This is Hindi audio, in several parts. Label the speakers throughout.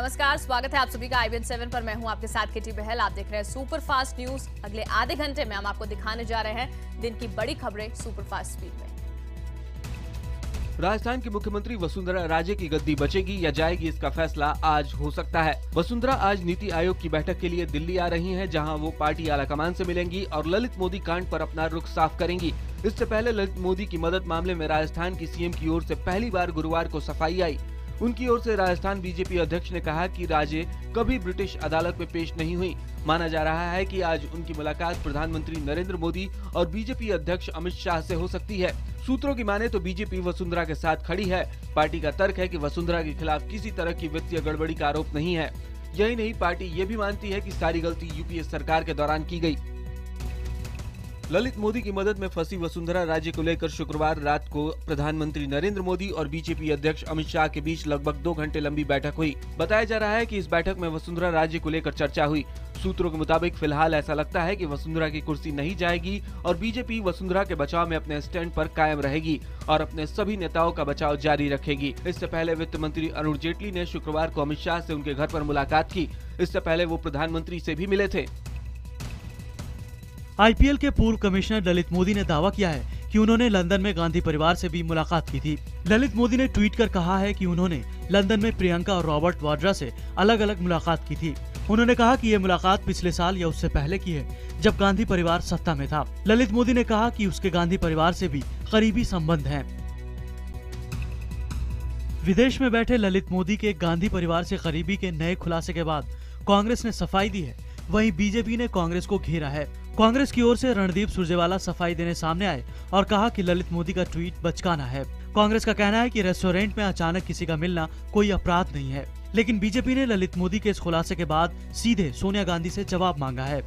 Speaker 1: नमस्कार, स्वागत है आप सभी का IBN 7 पर। मैं हूं आपके साथ किटी बहल। आप देख रहे हैं सुपर फास्ट न्यूज। अगले आधे घंटे में हम आपको दिखाने जा रहे हैं दिन की बड़ी खबरें सुपर फास्ट स्पीड में।
Speaker 2: राजस्थान की मुख्यमंत्री वसुंधरा राजे की गद्दी बचेगी या जाएगी, इसका फैसला आज हो सकता है। वसुंधरा आज नीति आयोग की बैठक के लिए दिल्ली आ रही हैं, जहां वो पार्टी आलाकमान से मिलेंगी और ललित मोदी कांड पर अपना रुख साफ करेंगी। इससे पहले ललित मोदी की मदद मामले में राजस्थान की सीएम की ओर से पहली बार गुरुवार को सफाई आई। उनकी ओर से राजस्थान बीजेपी अध्यक्ष ने कहा कि राजे कभी ब्रिटिश अदालत में पेश नहीं हुई। माना जा रहा है कि आज उनकी मुलाकात प्रधानमंत्री नरेंद्र मोदी और बीजेपी अध्यक्ष अमित शाह से हो सकती है। सूत्रों की माने तो बीजेपी वसुंधरा के साथ खड़ी है। पार्टी का तर्क है कि वसुंधरा के खिलाफ किसी तरह की वित्तीय गड़बड़ी का आरोप नहीं है। यही नहीं, पार्टी ये भी मानती है कि सारी गलती यूपीए सरकार के दौरान की गई। ललित मोदी की मदद में फंसी वसुंधरा राजे को लेकर शुक्रवार रात को प्रधानमंत्री नरेंद्र मोदी और बीजेपी अध्यक्ष अमित शाह के बीच लगभग 2 घंटे लंबी बैठक हुई। बताया जा रहा है कि इस बैठक में वसुंधरा राजे को लेकर चर्चा हुई। सूत्रों के मुताबिक फिलहाल ऐसा लगता है कि वसुंधरा की कुर्सी नहीं जाएगी और बीजेपी वसुंधरा के बचाव में अपने स्टैंड पर कायम रहेगी और अपने सभी नेताओं का बचाव जारी रखेगी। इससे पहले वित्त मंत्री अरुण जेटली ने शुक्रवार को अमित शाह से उनके घर पर मुलाकात की। इससे पहले वो प्रधानमंत्री से भी मिले थे।
Speaker 3: आईपीएल के पूर्व कमिश्नर ललित मोदी ने दावा किया है कि उन्होंने लंदन में गांधी परिवार से भी मुलाकात की थी। ललित मोदी ने ट्वीट कर कहा है कि उन्होंने लंदन में प्रियंका और रॉबर्ट वाड्रा से अलग अलग मुलाकात की थी। उन्होंने कहा कि ये मुलाकात पिछले साल या उससे पहले की है, जब गांधी परिवार सत्ता में था। ललित मोदी ने कहा कि उसके गांधी परिवार से भी करीबी संबंध हैं। विदेश में बैठे ललित मोदी के गांधी परिवार से करीबी के नए खुलासे के बाद कांग्रेस ने सफाई दी है। वहीं बीजेपी ने कांग्रेस को घेरा है। कांग्रेस की ओर से रणदीप सुरजेवाला सफाई देने सामने आए और कहा कि ललित मोदी का ट्वीट बचकाना है। कांग्रेस का कहना है कि रेस्टोरेंट में अचानक किसी का मिलना कोई अपराध नहीं है, लेकिन बीजेपी ने ललित मोदी के इस खुलासे के बाद सीधे सोनिया गांधी से जवाब मांगा है।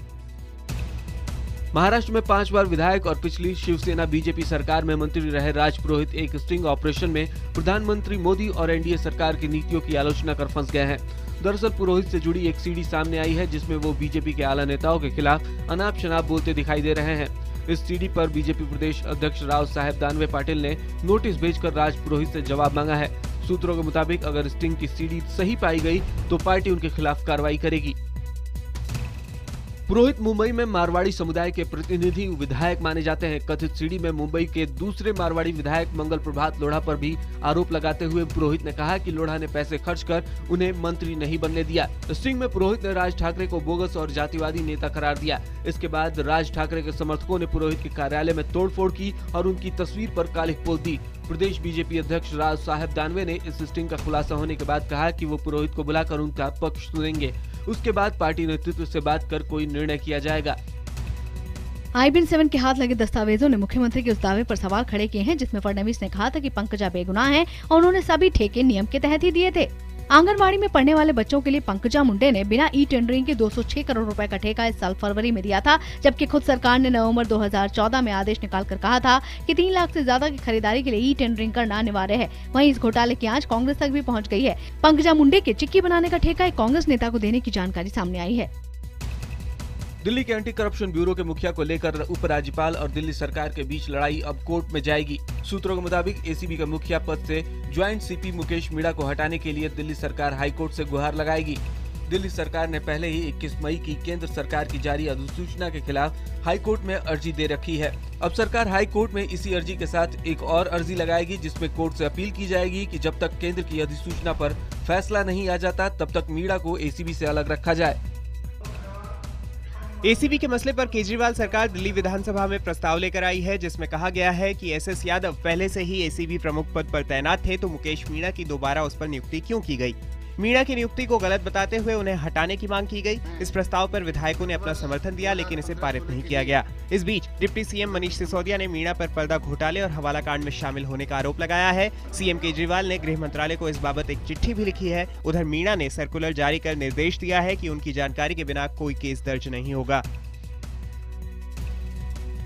Speaker 2: महाराष्ट्र में 5 बार विधायक और पिछली शिवसेना बीजेपी सरकार में मंत्री रहे राज पुरोहित एक स्टिंग ऑपरेशन में प्रधानमंत्री मोदी और एनडीए सरकार की नीतियों की आलोचना कर फंस गए हैं। दरअसल पुरोहित से जुड़ी एक सीडी सामने आई है, जिसमें वो बीजेपी के आला नेताओं के खिलाफ अनाप शनाप बोलते दिखाई दे रहे हैं। इस सीडी पर बीजेपी प्रदेश अध्यक्ष राव साहेब दानवे पाटिल ने नोटिस भेजकर राज पुरोहित से जवाब मांगा है। सूत्रों के मुताबिक अगर स्टिंग की सीडी सही पाई गई तो पार्टी उनके खिलाफ कार्रवाई करेगी। पुरोहित मुंबई में मारवाड़ी समुदाय के प्रतिनिधि विधायक माने जाते हैं। कथित सीडी में मुंबई के दूसरे मारवाड़ी विधायक मंगल प्रभात लोढ़ा पर भी आरोप लगाते हुए पुरोहित ने कहा कि लोढ़ा ने पैसे खर्च कर उन्हें मंत्री नहीं बनने दिया। स्टिंग में पुरोहित ने राज ठाकरे को बोगस और जातिवादी नेता करार दिया। इसके बाद राज ठाकरे के समर्थकों ने पुरोहित के कार्यालय में तोड़फोड़ की और उनकी तस्वीर पर काली पोल दी। प्रदेश बीजेपी अध्यक्ष राव साहेब दानवे ने इस स्टिंग का खुलासा होने के बाद कहा कि वो पुरोहित को बुलाकर उनका पक्ष सुनेंगे। उसके बाद पार्टी नेतृत्व से बात कर कोई निर्णय किया जाएगा।
Speaker 4: IBN 7 के हाथ लगे दस्तावेजों ने मुख्यमंत्री के उस दावे पर सवाल खड़े किए हैं, जिसमें फडणवीस ने कहा था कि पंकजा बेगुनाह है और उन्होंने सभी ठेके नियम के तहत ही दिए थे। आंगनबाड़ी में पढ़ने वाले बच्चों के लिए पंकजा मुंडे ने बिना ई टेंडरिंग के 206 करोड़ रुपए का ठेका इस साल फरवरी में दिया था, जबकि खुद सरकार ने नवंबर 2014 में आदेश निकालकर कहा था कि 3 लाख से ज्यादा की खरीदारी के लिए ई टेंडरिंग करना अनिवार्य है। वहीं इस घोटाले की आंच कांग्रेस तक भी पहुंच गई है। पंकजा मुंडे के चिक्की बनाने का ठेका एक कांग्रेस नेता को देने की जानकारी सामने आई है।
Speaker 2: दिल्ली के एंटी करप्शन ब्यूरो के मुखिया को लेकर उपराज्यपाल और दिल्ली सरकार के बीच लड़ाई अब कोर्ट में जाएगी। सूत्रों के मुताबिक एसीबी का मुखिया पद से ज्वाइंट सीपी मुकेश मीणा को हटाने के लिए दिल्ली सरकार हाईकोर्ट से गुहार लगाएगी। दिल्ली सरकार ने पहले ही 21 मई की केंद्र सरकार की जारी अधिसूचना के खिलाफ हाईकोर्ट में अर्जी दे रखी है। अब सरकार हाईकोर्ट में इसी अर्जी के साथ एक और अर्जी लगाएगी, जिसमें कोर्ट से अपील की जाएगी कि जब तक केंद्र की अधिसूचना पर फैसला नहीं आ जाता, तब तक मीणा को एसीबी से अलग रखा जाए।
Speaker 5: एसीबी के मसले पर केजरीवाल सरकार दिल्ली विधानसभा में प्रस्ताव लेकर आई है, जिसमें कहा गया है कि एसएस यादव पहले से ही एसीबी प्रमुख पद पर तैनात थे, तो मुकेश मीणा की दोबारा उस पर नियुक्ति क्यों की गई। मीणा की नियुक्ति को गलत बताते हुए उन्हें हटाने की मांग की गई। इस प्रस्ताव पर विधायकों ने अपना समर्थन दिया, लेकिन इसे पारित नहीं किया गया। इस बीच डिप्टी सीएम मनीष सिसोदिया ने मीणा पर पर्दा घोटाले और हवाला कांड में शामिल होने का आरोप लगाया है। सीएम केजरीवाल ने गृह मंत्रालय को इस बाबत एक चिट्ठी भी लिखी है। उधर मीणा ने सर्कुलर जारी कर निर्देश दिया है कि उनकी जानकारी के बिना कोई केस दर्ज नहीं होगा।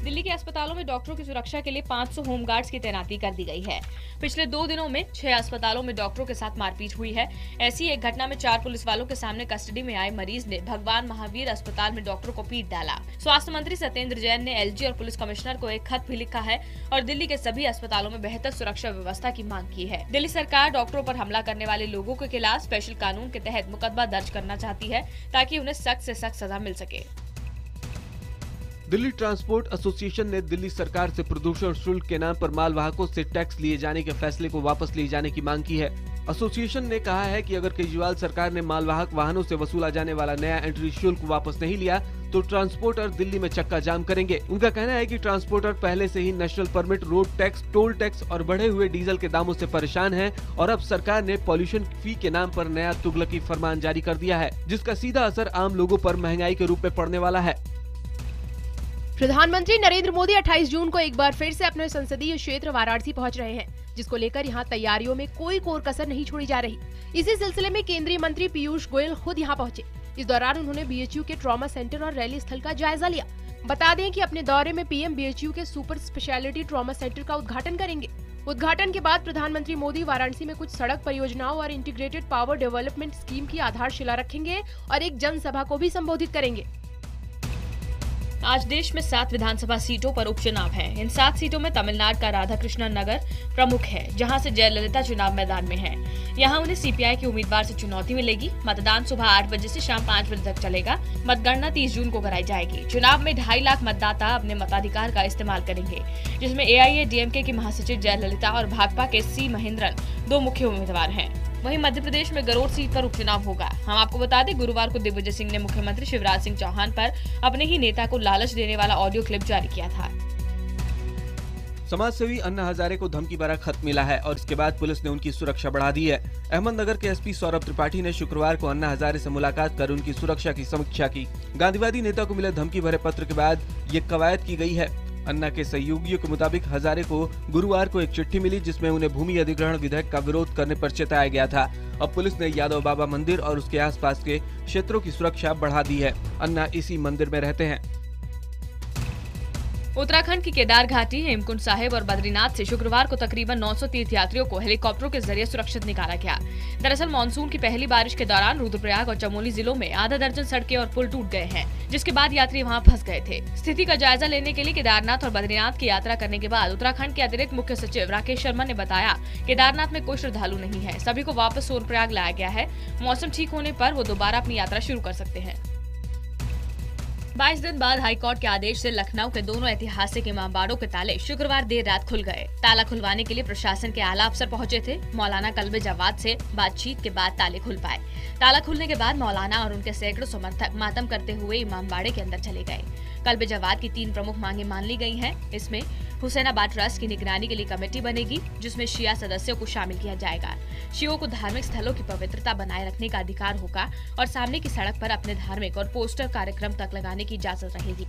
Speaker 1: दिल्ली के अस्पतालों में डॉक्टरों की सुरक्षा के लिए 500 होमगार्ड्स की तैनाती कर दी गई है। पिछले 2 दिनों में 6 अस्पतालों में डॉक्टरों के साथ मारपीट हुई है। ऐसी एक घटना में 4 पुलिस वालों के सामने कस्टडी में आए मरीज ने भगवान महावीर अस्पताल में डॉक्टरों को पीट डाला। स्वास्थ्य मंत्री सत्येंद्र जैन ने एलजी और पुलिस कमिश्नर को एक खत भी लिखा है और दिल्ली के सभी अस्पतालों में बेहतर सुरक्षा व्यवस्था की मांग की है। दिल्ली सरकार डॉक्टरों पर हमला करने वाले लोगों के खिलाफ स्पेशल कानून के तहत मुकदमा दर्ज करना चाहती है ताकि उन्हें सख्त से सख्त सजा मिल सके।
Speaker 2: दिल्ली ट्रांसपोर्ट एसोसिएशन ने दिल्ली सरकार से प्रदूषण शुल्क के नाम पर मालवाहकों से टैक्स लिए जाने के फैसले को वापस लिए जाने की मांग की है। एसोसिएशन ने कहा है कि अगर केजरीवाल सरकार ने मालवाहक वाहनों से वसूला जाने वाला नया एंट्री शुल्क वापस नहीं लिया तो ट्रांसपोर्टर दिल्ली में चक्का जाम करेंगे। उनका कहना है कि ट्रांसपोर्टर पहले से ही national permit, road tax, toll tax और बढ़े हुए डीजल के दामों से परेशान हैं और अब सरकार ने पॉल्यूशन फी के नाम पर नया तुगलकी फरमान जारी कर दिया है, जिसका सीधा असर आम लोगों पर महंगाई के रूप में पड़ने वाला है।
Speaker 6: प्रधानमंत्री नरेंद्र मोदी 28 जून को एक बार फिर से अपने संसदीय क्षेत्र वाराणसी पहुंच रहे हैं, जिसको लेकर यहां तैयारियों में कोई कोर कसर नहीं छोड़ी जा रही। इसी सिलसिले में केंद्रीय मंत्री पीयूष गोयल खुद यहां पहुंचे। इस दौरान उन्होंने बीएचयू के ट्रॉमा सेंटर और रैली स्थल का जायजा लिया। बता दें कि अपने दौरे में पीएम बीएचयू के सुपर स्पेशलिटी ट्रॉमा सेंटर का उद्घाटन करेंगे। उद्घाटन के बाद प्रधानमंत्री मोदी वाराणसी में कुछ सड़क परियोजनाओं और इंटीग्रेटेड पावर डेवलपमेंट स्कीम की आधारशिला रखेंगे और एक जनसभा को भी संबोधित करेंगे।
Speaker 1: आज देश में 7 विधानसभा सीटों पर उपचुनाव हैं। इन 7 सीटों में तमिलनाडु का राधाकृष्णन नगर प्रमुख है, जहां से जयललिता चुनाव मैदान में है। यहां उन्हें सीपीआई के उम्मीदवार से चुनौती मिलेगी। मतदान सुबह 8 बजे से शाम 5 बजे तक चलेगा। मतगणना 30 जून को कराई जाएगी। चुनाव में 2.5 लाख मतदाता अपने मताधिकार का इस्तेमाल करेंगे, जिसमें एआईएडीएमके की महासचिव जयललिता और भाकपा के सी महेंद्रन 2 मुख्य उम्मीदवार हैं। वहीं मध्य प्रदेश में गरोड़ सीट पर उपचुनाव होगा। हम आपको बता दें, गुरुवार को दिग्विजय सिंह ने मुख्यमंत्री शिवराज सिंह चौहान पर अपने ही नेता को लालच देने वाला ऑडियो क्लिप जारी किया था।
Speaker 2: समाजसेवी अन्ना हजारे को धमकी भरा खत मिला है और इसके बाद पुलिस ने उनकी सुरक्षा बढ़ा दी है। अहमदनगर के एसपी सौरभ त्रिपाठी ने शुक्रवार को अन्ना हजारे से मुलाकात कर उनकी सुरक्षा की समीक्षा की। गांधीवादी नेता को मिले धमकी भरे पत्र के बाद ये कवायद की गई है। अन्ना के सहयोगियों के मुताबिक हजारे को गुरुवार को एक चिट्ठी मिली, जिसमें उन्हें भूमि अधिग्रहण विधेयक का विरोध करने पर चेताया गया था। अब पुलिस ने यादव बाबा मंदिर और उसके आसपास के क्षेत्रों की सुरक्षा बढ़ा दी है। अन्ना इसी मंदिर में रहते हैं।
Speaker 1: उत्तराखंड की केदार घाटी, हेमकुंड साहिब और बद्रीनाथ से शुक्रवार को तकरीबन 900 तीर्थयात्रियों को हेलीकॉप्टरों के जरिए सुरक्षित निकाला गया। दरअसल मानसून की पहली बारिश के दौरान रुद्रप्रयाग और चमोली जिलों में आधा दर्जन सड़कें और पुल टूट गए हैं, जिसके बाद यात्री वहां फंस गए थे। स्थिति का जायजा लेने के लिए केदारनाथ और बद्रीनाथ की यात्रा करने के बाद उत्तराखंड के अतिरिक्त मुख्य सचिव राकेश शर्मा ने बताया, केदारनाथ में कोई श्रद्धालु नहीं है, सभी को वापस सोनप्रयाग लाया गया है। मौसम ठीक होने पर वो दोबारा अपनी यात्रा शुरू कर सकते हैं। 22 दिन बाद हाईकोर्ट के आदेश से लखनऊ के दोनों ऐतिहासिक इमामबाड़ों के ताले शुक्रवार देर रात खुल गए। ताला खुलवाने के लिए प्रशासन के आला अफसर पहुंचे थे। मौलाना कल्बे जवाद से बातचीत के बाद ताले खुल पाए। ताला खुलने के बाद मौलाना और उनके सैकड़ों समर्थक मातम करते हुए इमामबाड़े के अंदर चले गए। कल्बे जवाद की 3 प्रमुख मांगे मान ली गई हैं। इसमें हुसैनाबाद ट्रस्ट की निगरानी के लिए कमेटी बनेगी, जिसमें शिया सदस्यों को शामिल किया जाएगा। शियों को धार्मिक स्थलों की पवित्रता बनाए रखने का अधिकार होगा और सामने की सड़क पर अपने धार्मिक और पोस्टर कार्यक्रम तक लगाने की इजाजत रहेगी।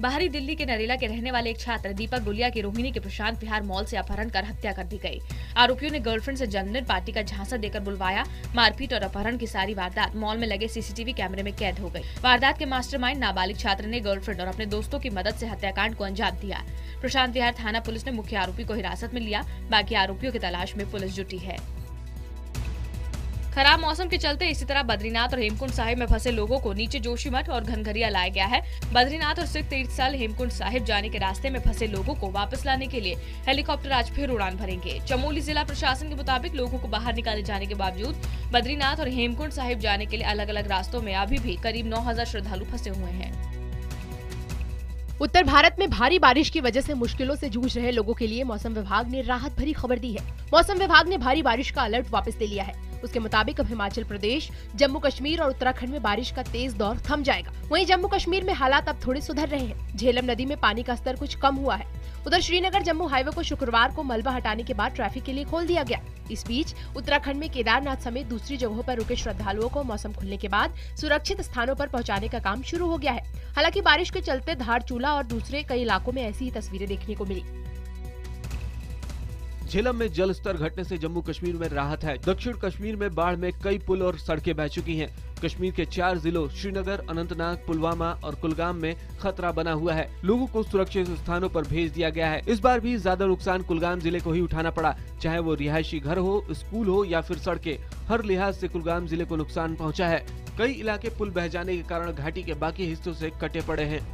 Speaker 1: बाहरी दिल्ली के नरेला के रहने वाले एक छात्र दीपक गुलिया की रोहिणी के प्रशांत विहार मॉल से अपहरण कर हत्या कर दी गई। आरोपियों ने गर्लफ्रेंड से जन्मदिन पार्टी का झांसा देकर बुलवाया। मारपीट और अपहरण की सारी वारदात मॉल में लगे सीसीटीवी कैमरे में कैद हो गई। वारदात के मास्टरमाइंड नाबालिग छात्र ने गर्लफ्रेंड और अपने दोस्तों की मदद से हत्याकांड को अंजाम दिया। प्रशांत विहार थाना पुलिस ने मुख्य आरोपी को हिरासत में लिया। बाकी आरोपियों की तलाश में पुलिस जुटी है। खराब मौसम के चलते इसी तरह बद्रीनाथ और हेमकुंड साहिब में फंसे लोगों को नीचे जोशीमठ और घनघरिया लाया गया है। बद्रीनाथ और सिख तीर्थ स्थल हेमकुंड साहिब जाने के रास्ते में फंसे लोगों को वापस लाने के लिए हेलीकॉप्टर आज फिर उड़ान भरेंगे। चमोली जिला प्रशासन के मुताबिक लोगों को बाहर निकाले जाने के बावजूद बद्रीनाथ और हेमकुंड साहिब जाने के लिए अलग अलग रास्तों में अभी भी करीब 9000 श्रद्धालु फंसे हुए हैं।
Speaker 6: उत्तर भारत में भारी बारिश की वजह से मुश्किलों से जूझ रहे लोगों के लिए मौसम विभाग ने राहत भरी खबर दी है। मौसम विभाग ने भारी बारिश का अलर्ट वापस ले लिया है। उसके मुताबिक अब हिमाचल प्रदेश, जम्मू कश्मीर और उत्तराखंड में बारिश का तेज दौर थम जाएगा। वहीं जम्मू कश्मीर में हालात अब थोड़े सुधर रहे हैं। झेलम नदी में पानी का स्तर कुछ कम हुआ है। उधर श्रीनगर जम्मू हाईवे को शुक्रवार को मलबा हटाने के बाद ट्रैफिक के लिए खोल दिया गया। इस बीच उत्तराखंड में केदारनाथ समेत दूसरी जगहों पर रुके श्रद्धालुओं को मौसम खुलने के बाद सुरक्षित स्थानों पर पहुंचाने का काम शुरू हो गया है। हालांकि बारिश के चलते धारचूला और दूसरे कई इलाकों में ऐसी ही तस्वीरें देखने को मिली।
Speaker 2: झेलम में जल स्तर घटने से जम्मू कश्मीर में राहत है। दक्षिण कश्मीर में बाढ़ में कई पुल और सड़कें बह चुकी हैं। कश्मीर के 4 जिलों श्रीनगर, अनंतनाग, पुलवामा और कुलगाम में खतरा बना हुआ है। लोगों को सुरक्षित स्थानों पर भेज दिया गया है। इस बार भी ज्यादा नुकसान कुलगाम जिले को ही उठाना पड़ा, चाहे वो रिहायशी घर हो, स्कूल हो या फिर सड़कें। हर लिहाज से कुलगाम जिले को नुकसान पहुंचा है। कई इलाके पुल बह जाने के कारण घाटी के बाकी हिस्सों से कटे पड़े हैं।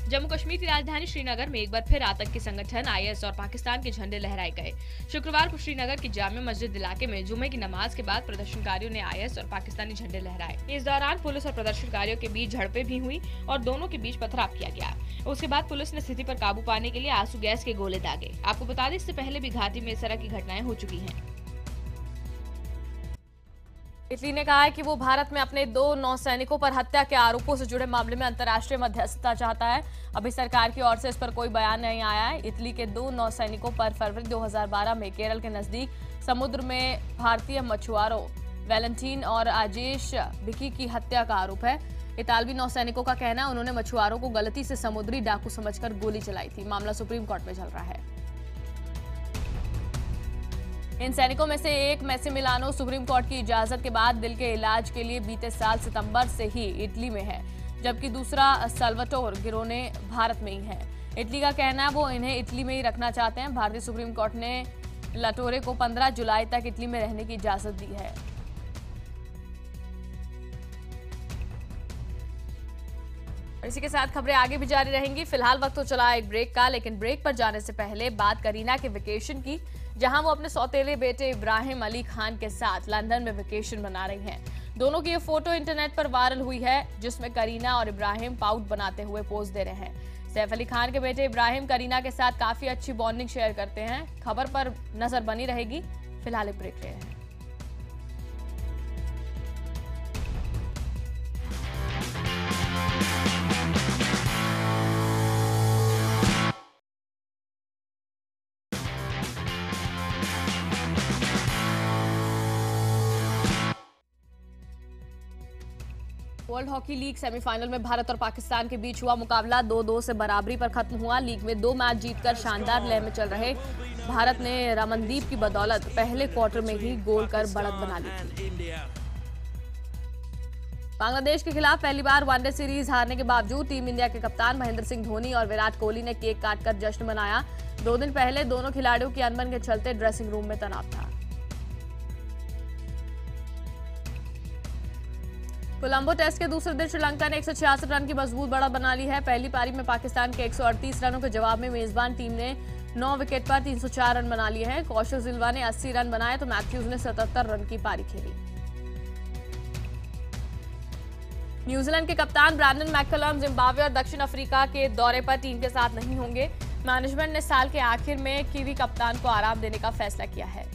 Speaker 1: जम्मू कश्मीर की राजधानी श्रीनगर में एक बार फिर आतंकी संगठन IS और पाकिस्तान के झंडे लहराए गए। शुक्रवार को श्रीनगर की जामिया मस्जिद इलाके में जुमे की नमाज के बाद प्रदर्शनकारियों ने IS और पाकिस्तानी झंडे लहराए। इस दौरान पुलिस और प्रदर्शनकारियों के बीच झड़पें भी हुई और दोनों के बीच पथराव किया गया। उसके बाद पुलिस ने स्थिति पर काबू पाने के लिए आंसू गैस के गोले दागे। आपको बता दें, इससे पहले भी घाटी में इस तरह की घटनाएं हो चुकी हैं। इटली ने कहा है कि वो भारत में अपने 2 नौसैनिकों पर हत्या के आरोपों से जुड़े मामले में अंतर्राष्ट्रीय मध्यस्थता चाहता है। अभी सरकार की ओर से इस पर कोई बयान नहीं आया है। इटली के 2 नौसैनिकों पर फरवरी 2012 में केरल के नजदीक समुद्र में भारतीय मछुआरों वैलेंटीन और आजेश बिकी की हत्या का आरोप है। इतालवी नौसैनिकों का कहना है उन्होंने मछुआरों को गलती से समुद्री डाकू समझकर गोली चलाई थी। मामला सुप्रीम कोर्ट में चल रहा है। इन सैनिकों में से एक मैसिमिलानो सुप्रीम कोर्ट की इजाजत के बाद दिल के इलाज के लिए बीते साल सितंबर से ही इटली में है, जबकि दूसरा साल्वाटोर गिरोने भारत में ही है। इटली का कहना है वो इन्हें इटली में ही रखना चाहते हैं। भारतीय सुप्रीम कोर्ट ने लाटोरे को 15 जुलाई तक इटली में रहने की इजाजत दी है। इसी के साथ खबरें आगे भी जारी रहेंगी। फिलहाल वक्त तो चला एक ब्रेक का, लेकिन ब्रेक पर जाने से पहले बात करीना के वेकेशन की, जहां वो अपने सौतेले बेटे इब्राहिम अली खान के साथ लंदन में वेकेशन मना रही हैं। दोनों की ये फोटो इंटरनेट पर वायरल हुई है, जिसमें करीना और इब्राहिम पाउट बनाते हुए पोज दे रहे हैं। सैफ अली खान के बेटे इब्राहिम करीना के साथ काफी अच्छी बॉन्डिंग शेयर करते हैं। खबर पर नजर बनी रहेगी। फिलहाल एक ब्रेक ले रहे हैं। वर्ल्ड हॉकी लीग सेमीफाइनल में भारत और पाकिस्तान के बीच हुआ मुकाबला 2-2 से बराबरी पर खत्म हुआ। लीग में 2 मैच जीतकर शानदार लय में चल रहे भारत ने रमनदीप की बदौलत पहले क्वार्टर में ही गोल कर बढ़त बना ली थी। बांग्लादेश के खिलाफ पहली बार वनडे सीरीज हारने के बावजूद टीम इंडिया के कप्तान महेंद्र सिंह धोनी और विराट कोहली ने केक काटकर जश्न मनाया। 2 दिन पहले दोनों खिलाड़ियों की अनबन के चलते ड्रेसिंग रूम में तनाव था। कोलंबो टेस्ट के दूसरे दिन श्रीलंका ने 166 रन की मजबूत बढ़त बना ली है। पहली पारी में पाकिस्तान के 138 रनों के जवाब में मेजबान टीम ने 9 विकेट पर 304 रन बना लिए हैं। कौशल सिल्वा ने 80 रन बनाए तो मैथ्यूज ने 77 रन की पारी खेली। न्यूजीलैंड के कप्तान ब्रैंडन मैककलम जिम्बाब्वे और दक्षिण अफ्रीका के दौरे पर टीम के साथ नहीं होंगे। मैनेजमेंट ने साल के आखिर में कीवी कप्तान को आराम देने का फैसला किया है।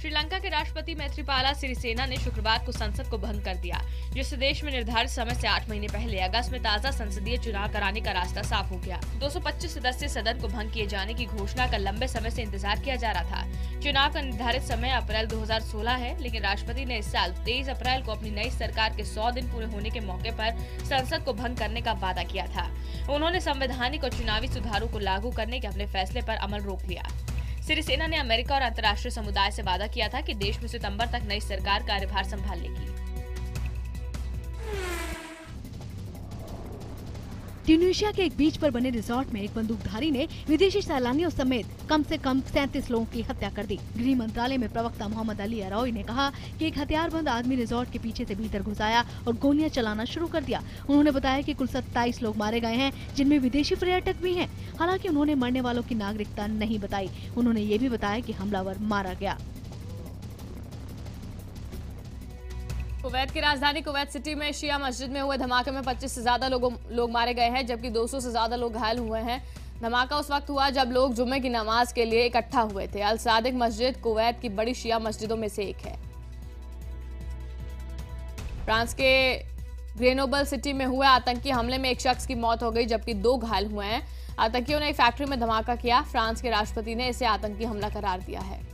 Speaker 1: श्रीलंका के राष्ट्रपति मैत्रीपाला सिरिसेना ने शुक्रवार को संसद को भंग कर दिया, जिससे देश में निर्धारित समय से 8 महीने पहले अगस्त में ताज़ा संसदीय चुनाव कराने का रास्ता साफ हो गया। 225 सदस्यीय सदन को भंग किए जाने की घोषणा का लंबे समय से इंतजार किया जा रहा था। चुनाव का निर्धारित समय अप्रैल 2016 है, लेकिन राष्ट्रपति ने इस साल 23 अप्रैल को अपनी नई सरकार के 100 दिन पूरे होने के मौके पर संसद को भंग करने का वादा किया था। उन्होंने संवैधानिक और चुनावी सुधारों को लागू करने के अपने फैसले पर अमल रोक लिया। सिरिसेना ने अमेरिका और अंतर्राष्ट्रीय समुदाय से वादा किया था कि देश में सितंबर तक नई सरकार कार्यभार संभाल लेगी।
Speaker 4: ट्यूनीशिया के एक बीच पर बने रिजॉर्ट में एक बंदूकधारी ने विदेशी सैलानियों समेत कम से कम 37 लोगों की हत्या कर दी। गृह मंत्रालय में प्रवक्ता मोहम्मद अली अरौई ने कहा कि एक हथियारबंद आदमी रिजॉर्ट के पीछे से भीतर घुस आया और गोलियां चलाना शुरू कर दिया। उन्होंने बताया कि कुल 27 लोग मारे गए हैं, जिनमें विदेशी पर्यटक भी हैं। हालांकि उन्होंने मरने वालों की नागरिकता नहीं बताई। उन्होंने ये भी बताया कि हमलावर मारा गया।
Speaker 1: कुवैत की राजधानी कुवैत सिटी में शिया मस्जिद में हुए धमाके में 25 से ज्यादा लोग मारे गए हैं, जबकि 200 से ज्यादा लोग घायल हुए हैं। धमाका उस वक्त हुआ जब लोग जुम्मे की नमाज के लिए इकट्ठा हुए थे। अल सादिक मस्जिद कुवैत की बड़ी शिया मस्जिदों में से एक है। फ्रांस के ग्रेनोबल सिटी में हुए आतंकी हमले में एक शख्स की मौत हो गई, जबकि 2 घायल हुए हैं। आतंकियों ने एक फैक्ट्री में धमाका किया। फ्रांस के राष्ट्रपति ने इसे आतंकी हमला करार दिया है।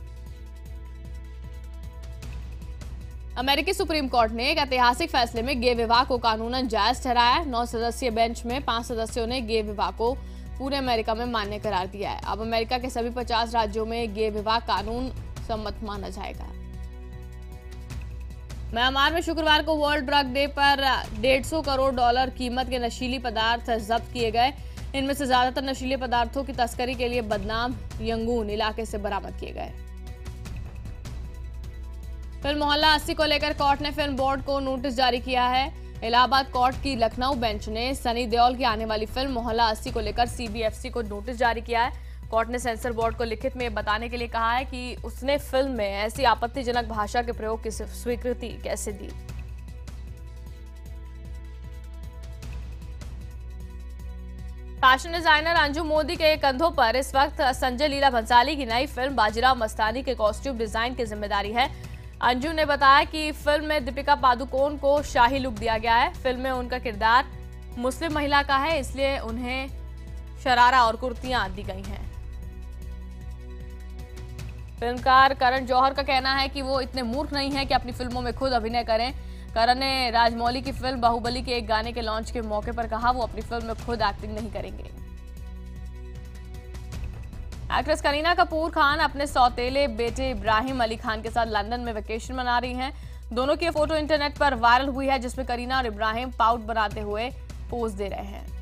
Speaker 1: अमेरिकी सुप्रीम कोर्ट ने एक ऐतिहासिक फैसले में गे विवाह को कानूनन जायज ठहराया। 9 सदस्यीय बेंच में 5 सदस्यों ने गे विवाह को पूरे अमेरिका में मान्य करार दिया है। अब अमेरिका के सभी 50 राज्यों में गे विवाह कानून सम्मत माना जाएगा। म्यांमार में शुक्रवार को वर्ल्ड ड्रग डे पर $150 करोड़ कीमत के नशीली पदार्थ जब्त किए गए। इनमें से ज्यादातर नशीले पदार्थों की तस्करी के लिए बदनाम यंगून इलाके से बरामद किए गए। फिल्म मोहल्ला 80 को लेकर कोर्ट ने फिल्म बोर्ड को नोटिस जारी किया है। इलाहाबाद कोर्ट की लखनऊ बेंच ने सनी देओल की आने वाली फिल्म मोहल्ला 80 को लेकर CBFC को नोटिस जारी किया है। कोर्ट ने सेंसर बोर्ड को लिखित में बताने के लिए कहा है कि उसने फिल्म में ऐसी आपत्तिजनक भाषा के प्रयोग की स्वीकृति कैसे दी। फैशन डिजाइनर अंजू मोदी के कंधों पर इस वक्त संजय लीला भंसाली की नई फिल्म बाजीराव मस्तानी के कॉस्ट्यूम डिजाइन की जिम्मेदारी है। अंजू ने बताया कि फिल्म में दीपिका पादुकोण को शाही लुक दिया गया है। फिल्म में उनका किरदार मुस्लिम महिला का है, इसलिए उन्हें शरारा और कुर्तियां दी गई हैं। फिल्मकार करण जौहर का कहना है कि वो इतने मूर्ख नहीं है कि अपनी फिल्मों में खुद अभिनय करें। करण ने राजमौली की फिल्म बाहुबली के एक गाने के लॉन्च के मौके पर कहा वो अपनी फिल्म में खुद एक्टिंग नहीं करेंगे। एक्ट्रेस करीना कपूर खान अपने सौतेले बेटे इब्राहिम अली खान के साथ लंदन में वेकेशन मना रही हैं। दोनों की फोटो इंटरनेट पर वायरल हुई है, जिसमें करीना और इब्राहिम पाउट बनाते हुए पोज दे रहे हैं।